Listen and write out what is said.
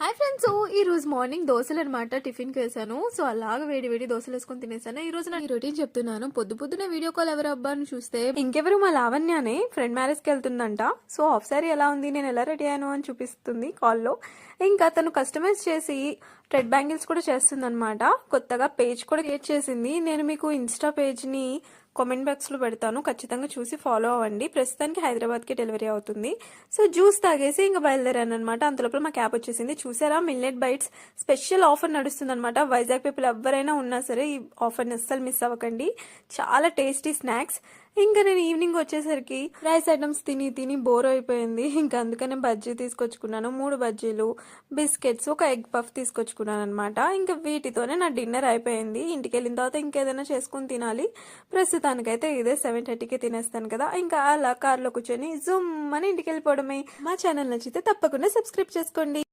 Hi friends, ఈ రోజు morning దోశలు అనమాట టిఫిన్ కి వేసాను. సో అలాగా వేడి వేడి దోశలు వేసుకొని తినేసాను. ఈ రోజు నా రొటీన్ చెప్తున్నాను. పొద్దునే వీడియో కాల్ ఎవరు అబ్బా అని చూస్తే ఇంకెవరు మా లావణ్యనే ఫ్రెండ్ మ్యారేజ్ కి వెళ్తుందంట. సో హాఫ్ సారీ ఎలా ఉంది, నేను ఎలా రెడీ అయ్యాను అని చూపిస్తుంది కాల్లో. ఇంకా తను కస్టమైజ్ చేసి రెడ్ బ్యాంగిల్స్ కూడా చేస్తుంది అనమాట. కొత్తగా పేజ్ కూడా క్రియేట్ చేసింది. నేను మీకు ఇన్స్టా పేజ్ ని కామెంట్ బాక్స్ లో పెడతాను, ఖచ్చితంగా చూసి ఫాలో అవ్వండి. ప్రస్తుతానికి హైదరాబాద్ కి డెలివరీ అవుతుంది. సో జ్యూస్ తాగేసి ఇంకా బయలుదేరాను అనమాట. అంతలోపల మా క్యాబ్ వచ్చేసింది. చూసారా, మిల్లెట్ బైట్స్ స్పెషల్ ఆఫర్ నడుస్తుంది అనమాట. వైజాగ్ పీపుల్ ఎవరైనా ఉన్నా సరే ఈ ఆఫర్ని అస్సలు మిస్ అవ్వకండి. చాలా టేస్టీ స్నాక్స్. ఇంకా నేను ఈవినింగ్ వచ్చేసరికి రైస్ ఐటమ్స్ తిని తిని బోర్ అయిపోయింది. ఇంకా అందుకనే బజ్జీ తీసుకొచ్చుకున్నాను, 3 బజ్జీలు, బిస్కెట్స్, ఒక ఎగ్ పఫ్ తీసుకొచ్చుకున్నాను అనమాట. ఇంకా వీటితోనే నా డిన్నర్ అయిపోయింది. ఇంటికి వెళ్ళిన తర్వాత ఇంకేదైనా చేసుకుని తినాలి. ప్రస్తుతానికైతే ఇదే 7:30కి తినేస్తాను కదా. ఇంకా అలా కార్లో కూర్చొని జుమ్ అని ఇంటికి వెళ్ళిపోవడమే. మా ఛానల్ నచ్చితే తప్పకుండా సబ్స్క్రైబ్ చేసుకోండి.